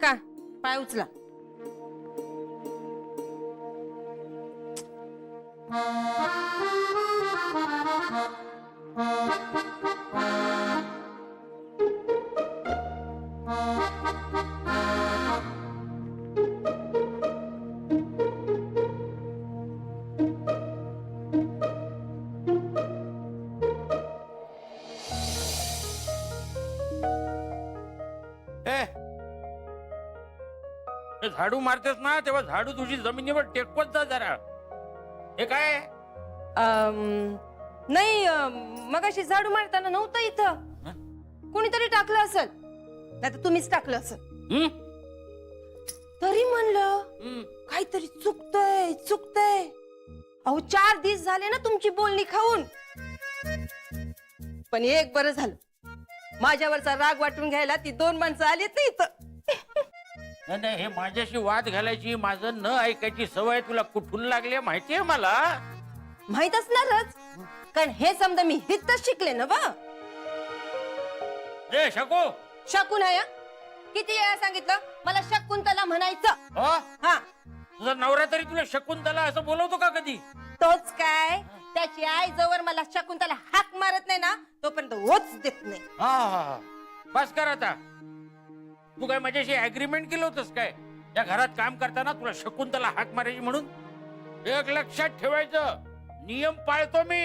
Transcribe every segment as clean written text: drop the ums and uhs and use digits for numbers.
काका पाय उचला. झाडू मारतेस ना तेव्हा झाडू तुझी जमिनीवर टेकवत जा जरा. हे काय नाही मगाशी झाडू मारताना नव्हतं इथं. कोणीतरी टाकलं असेल, नाही तर तुम्हीच टाकलं असेल. तरी म्हणलं काहीतरी चुकतंय चुकतंय. अहो 4 दिवस झाले ना तुमची बोलणी खाऊन. पण एक बरं झालं, माझ्यावरचा राग वाटून घ्यायला ती 2 माणसं आली ना इथं. नाही हे माझ्याशी वाद घालायची, माझं न ऐकायची सवय तुला कुठून लागली माहितीये मला. माहित असणारच, कारण हे समजा मी हितच शिकले ना. बा रे शकू शकून आहे. किती वेळा सांगितलं मला शकुंतला म्हणायचं. हो हा तुझा नवरा तरी तुला शकुंतला असं बोलवतो का कधी? तोच काय, त्याची आई जोवर मला शकुंतला हाक मारत नाही ना तोपर्यंत होच देत नाही. हा बस कर आता. तू काय माझ्याशी अग्रीमेंट केलं होतस काय या घरात काम करताना तुला शकुंतला हाक मारायची म्हणून? एक लक्षात ठेवायचं, नियम पाळतो मी,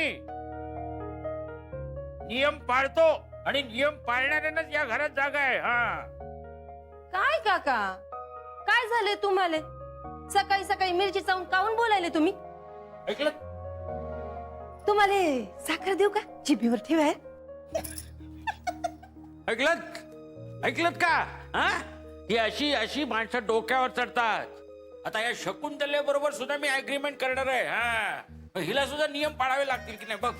नियम पाळतो आणि नियम पाळणाऱ्यांनाच या घरात जागा आहे. हा काय काका, काय झाले तुम्हाला? सकाळी सकाळी मिरची चावून काऊन बोलायले तुम्ही? ऐकलं? तुम्हाला साखर देऊ का? जिभेवर ठेवा. ऐकलत का? हा ही अशी अशी माणसं डोक्यावर चढतात. आता या शकुंतले बरोबर सुद्धा मी अग्रीमेंट करणार आहे. हा हिला सुद्धा नियम पाळावे लागतील की नाही बघ.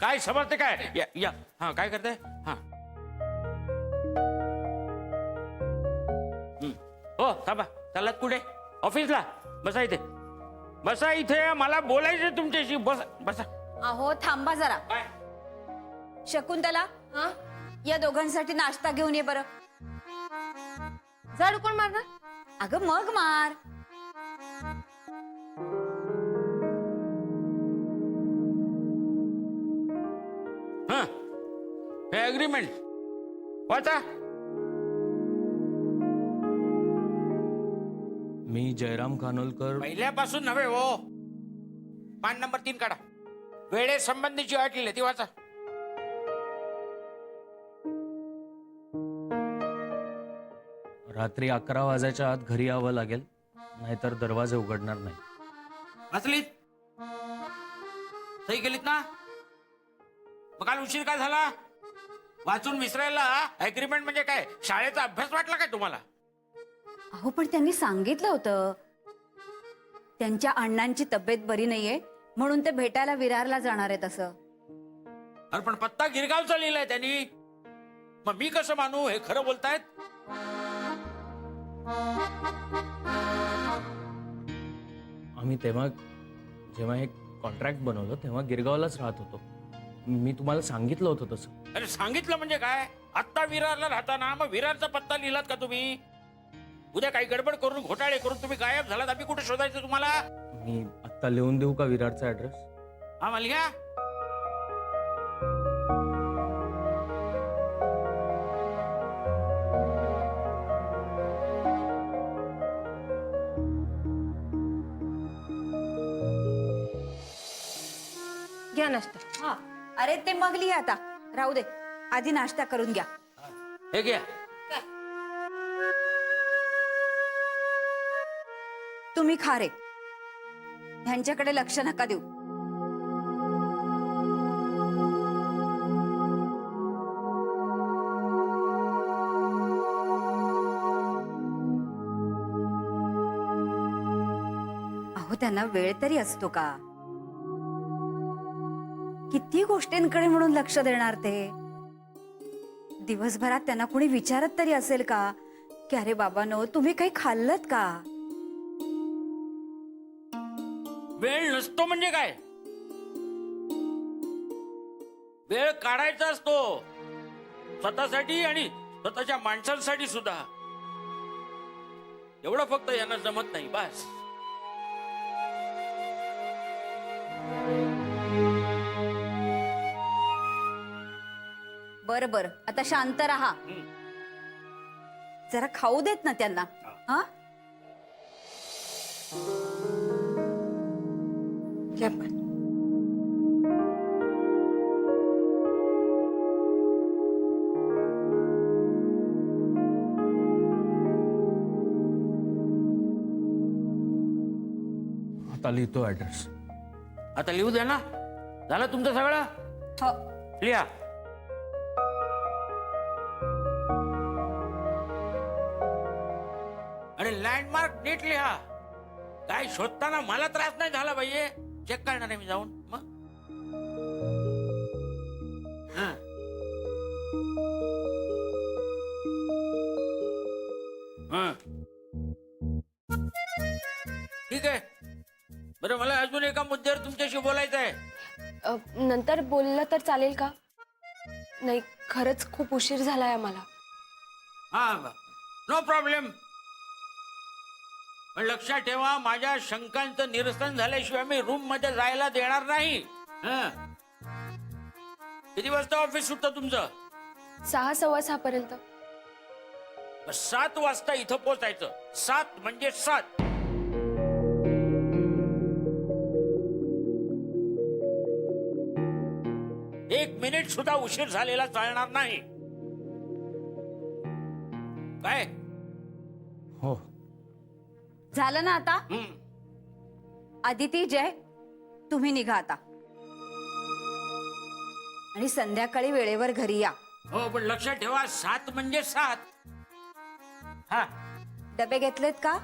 काय समजते काय? या हा काय करते? हा हो थांबा, चाललात कुठे? ऑफिसला? बसा इथे, बसा इथे, मला बोलायचं तुमच्याशी. बसा. अहो थांबा जरा. काय? शकुंतला, या दोघांसाठी नाश्ता घेऊन ये बरं. झाडू कोण मारणार? अगं मग मार. हा हे अग्रीमेंट वाचा. मी जयराम खानोलकर. पहिल्यापासून नव्हे हो, पान नंबर 3 काढा. वेळे संबंधीची अट लिहिली ती वाचा. रात्री 11 वाजायच्या आत घरी यावं लागेल, नाहीतर दरवाजे उघडणार नाही. वाचलीत? सही केलीत ना? मग काल उशीर काय झाला? वाचून विसरायला अग्रीमेंट म्हणजे काय शाळेचा अभ्यास वाटला काय तुम्हाला? अहो पण त्यांनी सांगितलं होतं त्यांच्या अण्णांची तब्येत बरी नाहीये म्हणून ते भेटायला विरारला जाणार आहेत असं. अरे पण पत्ता गिरगावचा लिहिलाय त्यांनी. मग मी कसं मानू? हे खरं बोलतायत? आम्ही जेव्हा हे कॉन्ट्रॅक्ट बनवलं तेव्हा गिरगावलाच राहत होतो. मी तुम्हाला सांगितलं होतं तसं. अरे सांगितलं म्हणजे काय? आत्ता विरारला राहताना मग विरारचा पत्ता लिहिलात का तुम्ही? उद्या काही गडबड करून घोटाळे करून तुम्ही गायब झालात, आम्ही कुठे शोधायचं तुम्हाला? मी आत्ता लिहून देऊ का विरारचा ऍड्रेस? हा मला घ्या. घ्या नाश्ता. हा अरे ते मग लिहा आता, राहू दे, आधी नाश्ता करून घ्या. हे घ्या. तुम्ही खा रे, ह्यांच्याकडे लक्ष नका देऊ. अहो त्यांना वेळ तरी असतो का? किती गोष्टींकडे म्हणून लक्ष देणार ते? दिवसभरात त्यांना कुणी विचारत तरी असेल का की अरे बाबांनो तुम्ही काही खाल्लत का? वेळ नसतो म्हणजे काय? वेळ काढायचा असतो स्वतःसाठी आणि स्वतःच्या माणसांसाठी सुद्धा. एवढं फक्त यांना जमत नाही बस. बरं बरं, आता शांत राहा. जरा खाऊ देत ना त्यांना. हा घ्या पण. आता लिहितो ऍड्रेस. आता लिहू द्या ना. झालं तुमचं सगळं. हो. लिहा. आणि लँडमार्क नीट लिहा. काय शोधताना मला त्रास नाही झाला पाहिजे. चेक करणार आहे मी जाऊन. मग हा. हा. ठीक आहे. बरं, मला अजून एका मुद्द्यावर तुमच्याशी बोलायचं आहे. नंतर बोललं तर चालेल का? नाही, खरंच खूप उशीर झालाय आम्हाला. हा, नो प्रॉब्लेम. पण लक्षात ठेवा, माझ्या शंकांचं निरसन झाल्याशिवाय मी रूम मध्ये जायला देणार नाही. हं. किती वाजता ऑफिस सुटतं तुमचं? 6:15 पर्यंत. 7 वाजता इथं पोहोचायचं. 7 म्हणजे 7. एक मिनिट सुद्धा उशीर झालेला चालणार नाही. काय? हो. झालं ना आता? हं. आदिती, जय, तुम्ही निघा आता आणि संध्याकाळी वेळेवर घरी या. हो, पण लक्षात ठेवा, 7 म्हणजे 7. हा. डबे घेतलेत का?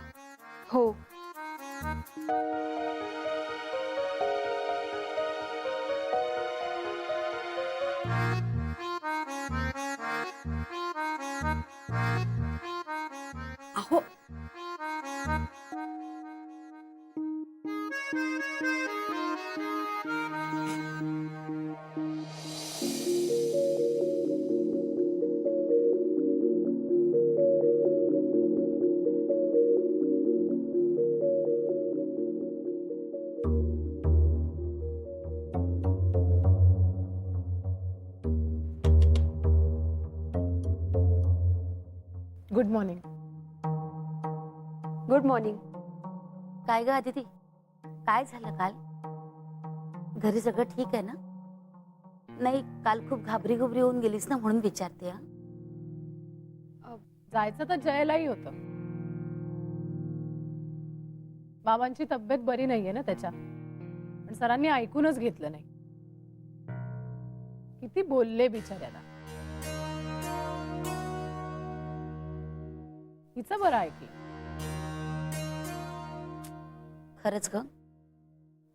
हो. अहो, गुड मॉर्निंग. Good morning. काय ग आदिती, काय झालं काल? घरी सगळं ठीक आहे ना? नाही, काल खूप घाबरी होऊन गेलीस ना, म्हणून विचारते. हा, जायचं तर जयलाही होतं. बाबांची तब्येत बरी नाहीये ना त्याच्या, पण सरांनी ऐकूनच घेतलं नाही. किती बोलले बिचाऱ्याला. हिचं बरं ऐकलं. खरंच ग,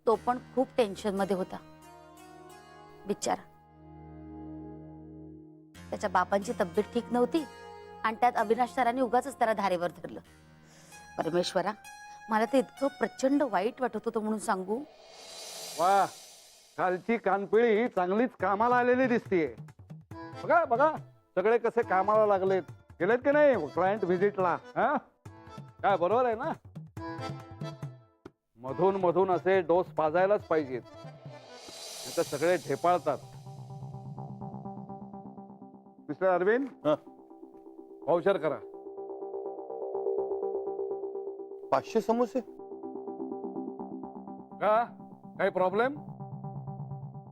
तो पण खूप टेन्शन मध्ये होता बिचारा. त्याच्या बापांची तब्येत ठीक नव्हती आणि त्यात अविनाश सरांनी उगाच त्याला धारेवर धरलं. परमेश्वरा, मला तर इतकं प्रचंड वाईट वाटत होतं म्हणून सांगू. वा, कालची कानपिळी चांगलीच कामाला आलेली दिसतीये. बघा बघा, सगळे कसे कामाला लागलेत. गेलेत की नाही क्लायंट व्हिजिटला? हा, काय बरोबर आहे ना? मधून मधून असे डोस पाजायलाच पाहिजेत, नाहीतर सगळे ढेपाळतात. मिस्टर अरविंद, पावशर करा. 500 समोसे. का, काही प्रॉब्लेम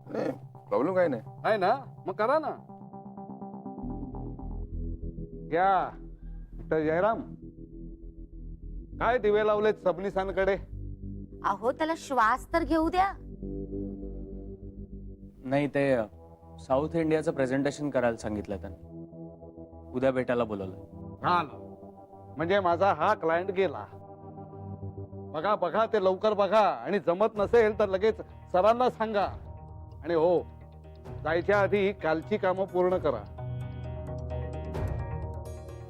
नाही, प्रॉब्लेम काही नाही. आहे ना? मग करा ना. घ्या. मिस्टर जयराम, काय दिवे लावलेत सबनीसांकडे? अहो, त्याला श्वास तर घेऊ द्या. नाही, ते साऊथ इंडियाचं प्रेझेंटेशन करायला सांगितलं त्यांनी. उद्या भेटायला बोलवलं. हा ना, म्हणजे माझा हा क्लायंट गेला. बघा बघा, ते लवकर बघा, आणि जमत नसेल तर लगेच सरांना सांगा. आणि हो, जायच्या आधी कालची कामं पूर्ण करा.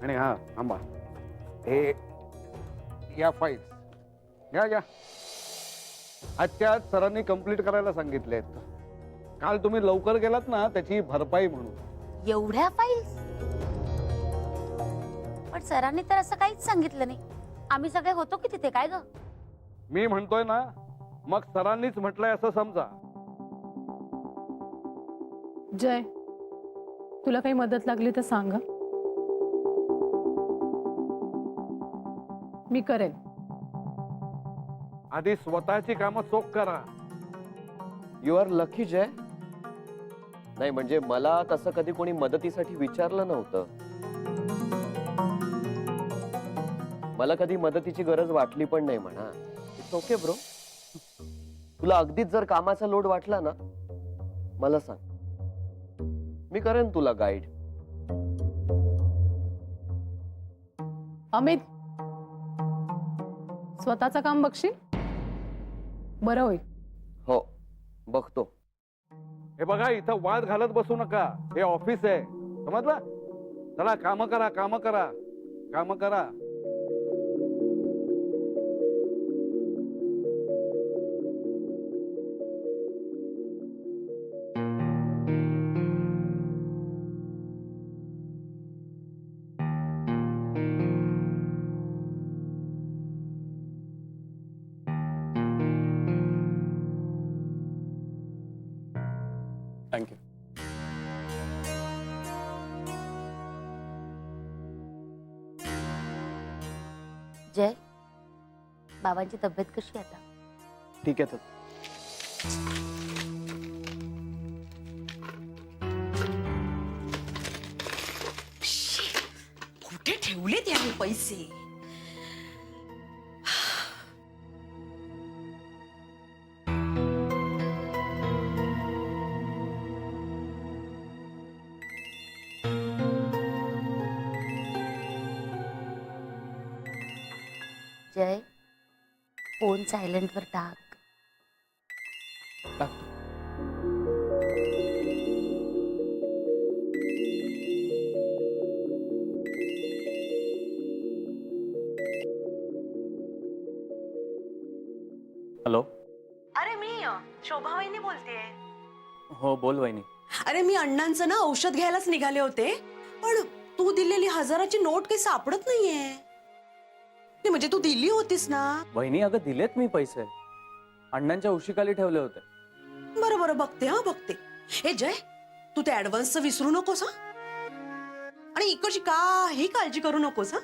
आणि हा, थांबा, हे या फाईल्स घ्या घ्या. आजच्या आज सरांनी कंप्लीट करायला सांगितले आहेत. काल तुम्ही लवकर गेलात ना, त्याची भरपाई म्हणून. एवढ्या फाईल्स? पण सरांनी तर असं काहीच सांगितलं नाही. आम्ही सगळे होतो की तिथे, काय ग? मी म्हणतोय ना, मग सरांनीच म्हटलंय असं समजा. जय, तुला काही मदत लागली तर सांग हं. मी करेन. आधी स्वतःची कामं चोख करा. यू आर लकी जय. नाही म्हणजे मला तसं कधी कोणी मदतीसाठी विचारलं नव्हतं. मला कधी मदतीची गरज वाटली पण नाही म्हणा. It's okay bro. तुला अगदीच जर कामाचा लोड वाटला ना, मला सांग, मी करेन तुला गाईड. अमित, स्वतःचं काम बघशील? बरं होईल. हो, बघतो. हे बघा, इथं वाद घालत बसू नका. हे ऑफिस आहे, समजलं? चला काम करा, काम करा, काम करा. थँक्यू. जय, बाबांची तब्येत कशी आहे आता? ठीक आहे तर. कुठे ठेवलेत याने पैसे? जय, फोन सायलेंट वर टाक. टाकतो. हॅलो. अरे मी शोभा वहिनी बोलतेय. हो बोल वहिनी. अरे मी अण्णांचं ना औषध घ्यायलाच निघाले होते, पण तू दिलेली 1000ची नोट काही सापडत नाहीये. नाही म्हणजे तू दिली होतीस ना? वहिनी अगं दिलेत मी पैसे. अण्णांच्या उशीखाली ठेवले होते. बरं बरं, बघते हा बघते. हे जय, तू ते ऍडव्हान्सचं विसरू नकोस हा. आणि इकडची काही काळजी करू नकोस हा.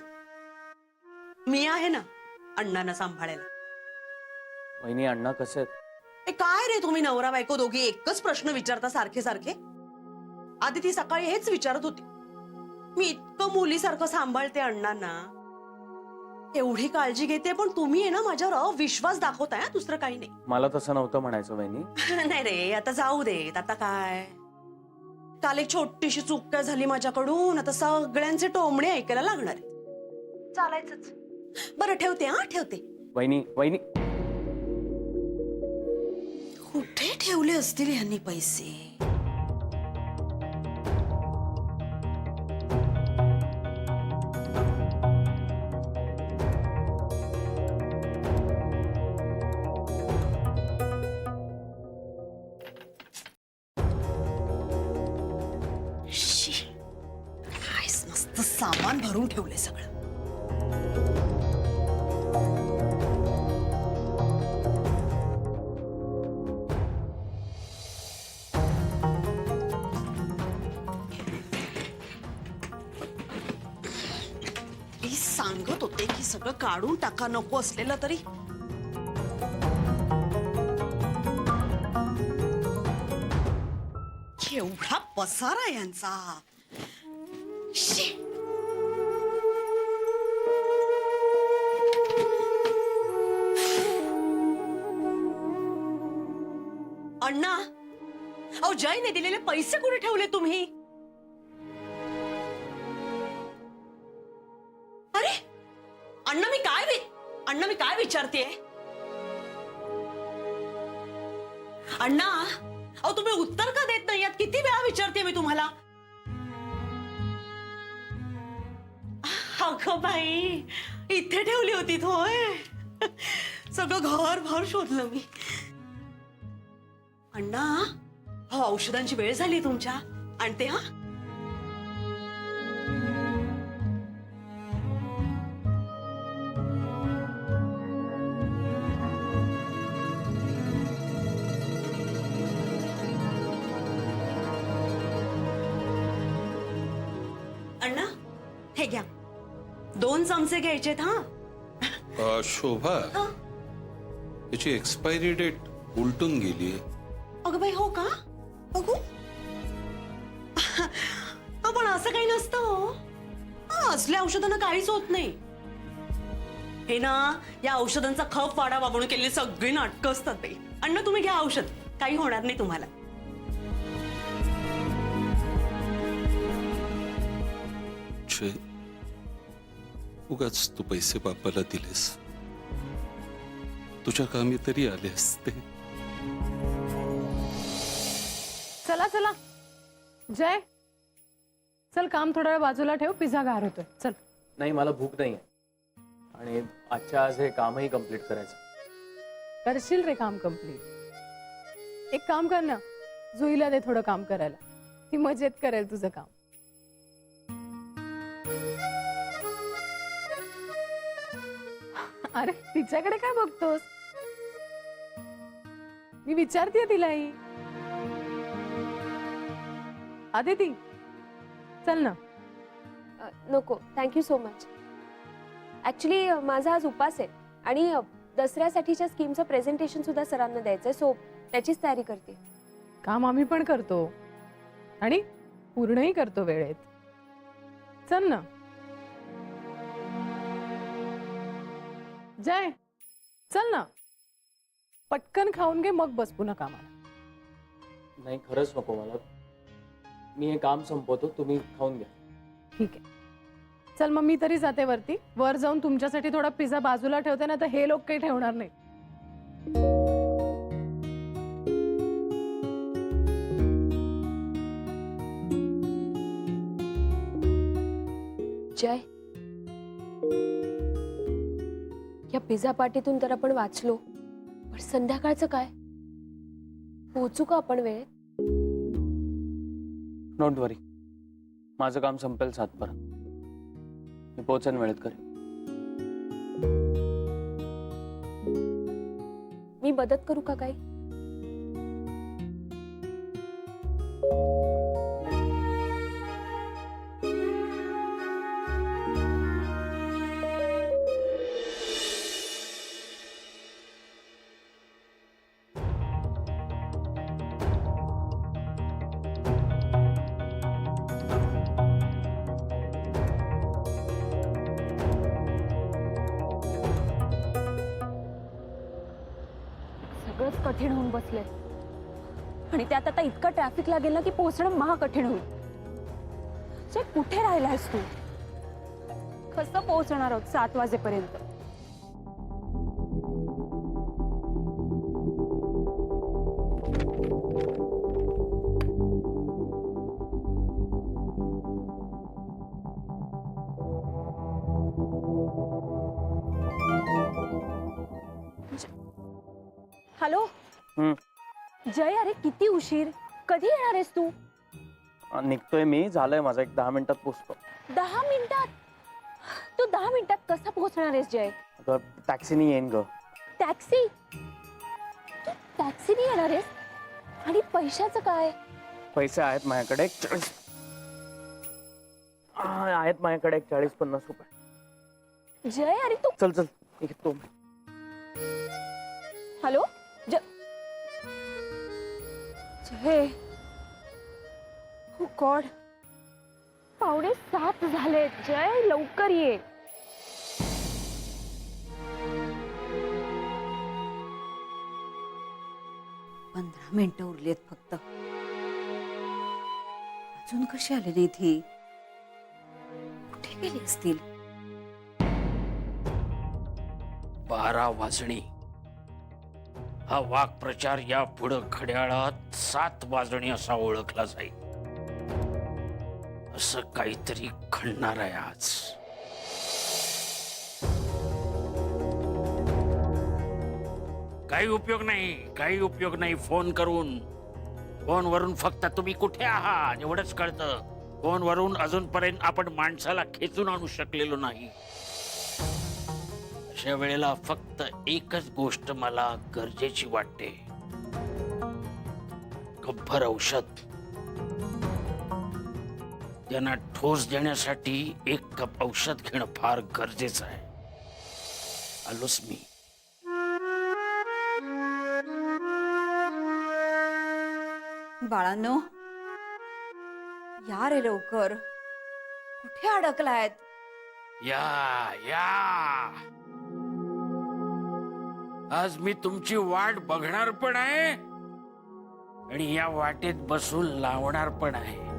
मी आहे ना अण्णांना सांभाळायला. वहिनी अण्णा कसे आहेत? ए काय रे, तुम्ही नवरा बायको दोघे एकच प्रश्न विचारता सारखे सारखे. आधी ती सकाळी हेच विचारत होती, मी इतकं मुलीसारखं सांभाळते अण्णांना, एवढी काळजी घेते, पण तुम्ही आहे ना माझ्यावर अविश्वास दाखवताय. दुसरं काही नाही. मला तसं नव्हतं म्हणायचं वहिनी. नाही रे, आता जाऊ देत. आता काय, काल एक छोटीशी चूक काय झाली माझ्याकडून, आता सगळ्यांचे टोमणे ऐकायला लागणार आहेत. चालायचंच. बरं ठेवते हा, ठेवते. वहिनी वहिनी कुठे ठेवले असतील ह्यांनी पैसे? काय मस्त सामान भरून ठेवले सगळं. मी सांगत होते की सगळं काढून टाका, नको असलेलं तरी. केवढा पसारा यांचा. शी. अण्णा, अहो जयने दिलेले पैसे कुठे ठेवले तुम्ही? अरे अण्णा, मी काय विचारतेय? अण्णा, अहो तुम्ही उत्तर का देत नाही? किती वेळा विचारते मी तुम्हाला. अगं बाई, इथे ठेवली होती होय. सगळं घरभर शोधलं मी. अण्णा, हो औषधांची वेळ झाली तुमच्या. आणते हा. हे घ्या 2 चमचे घ्यायचेत हा. शोभा त्याची एक्सपायरी डेट उलटून गेली. अगं बाई, हो का? बघू. पण असं काही नसतं हो. असल्या औषधांना काहीच होत नाही. हे ना, या औषधांचा खप वाढावा म्हणून केलेली सगळी नाटकं असतात बाई. अण्णा तुम्ही घ्या औषध, काही होणार नाही तुम्हाला. उगाच तू पैसे बापाला दिलेस, तुझ्या कामी तरी आले असते. चला चला जय, चल काम थोडा वेळ बाजूला ठेव, पिझ्झा गार होतोय. चल. नाही, मला भूक नाही आहे आणि आजच्या आज हे कामही कम्प्लीट करायचं. करशील रे काम कम्प्लीट. एक काम कर ना, जुईला दे थोडं काम करायला, ती मजेत करेल तुझं काम. अरे तिच्याकडे काय बघतोस, मी विचारते तिलाही. आदिती चल ना. नको, थँक्यू सो मच. ऍक्च्युली माझा आज उपास आहे आणि दसऱ्यासाठीच्या स्कीमचं प्रेझेंटेशन सुद्धा सरांना द्यायचंय, सो त्याचीच तयारी करते. काम आम्ही पण करतो आणि पूर्णही करतो वेळेत. चल ना. जय चल ना, पटकन खाऊन घे, मग बस पुन्हा कामाला. नाही, खरंच नको मला. मी हे काम संपवतो, तुम्ही खाऊन घ्या. ठीक आहे, चल मग मी तरी जाते वरती. वर जाऊन तुमच्यासाठी थोडा पिझ्झा बाजूला ठेवते ना, तर हे लोक काही ठेवणार नाही. जय, या पिझ्झा पार्टीतून तर आपण वाचलो, पण संध्याकाळचं काय? पोहोचू का आपण वेळेत? डोंट वरी, माझं काम संपेल 7 पर्यंत. मी पोहोचेन वेळेत करेन. मी मदत करू का काही? सगळंच कठीण होऊन बसलंय आणि त्यात आता इतकं ट्रॅफिक लागेल ना की पोहोचणं महा कठीण होईल. जे कुठे राहिलायस तू? कसं पोहोचणार आहोत 7 वाजेपर्यंत? हॅलो जय, अरे किती उशीर, कधी येणार आहेस तू? निघतोय मी, झालंय माझं, एक 10 मिनिटात पोहोचतो. 10 मिनिटात? तू 10 मिनिटात कसा पोहोचणार आहेस जय? अगं टॅक्सीने येईन ग. टॅक्सी? तू टॅक्सीने येणार आहेस? आणि पैशाचं काय? पैसे आहेत माझ्याकडे, आहेत माझ्याकडे 40-50 रुपये. जय अरे तू चल चल येतो. हॅलो जय, ओ गॉड, 6:45 झाले. जय लवकर ये. पंधरा मिनिटं उरलीत फक्त. अजून कशी आले नाहीत ही? कुठे गेली असतील? 12 वाजणी. हा वाक्प्रचार या पुढं घड्याळात 7 वाजणी असा ओळखला जाईल. असं काहीतरी घडणार आहे आज. काही उपयोग नाही, काही उपयोग नाही फोन करून. फोनवरून फक्त तुम्ही कुठे आहात एवढंच कळतं. फोनवरून अजूनपर्यंत आपण माणसाला खेचून आणू शकलेलो नाही. अशा वेळेला फक्त एकच गोष्ट मला गरजेची वाटते, गब्बर औषध. त्यांना ठोस देण्यासाठी 1 कप औषध घेणं फार गरजेचं आहे. आलोच मी. बाळांनो, या रे लवकर. कुठे अडकलायत? या या आज मी तुमची वाट बघणार पण आहे आणि या वाटेत बसून लावणार पण आहे.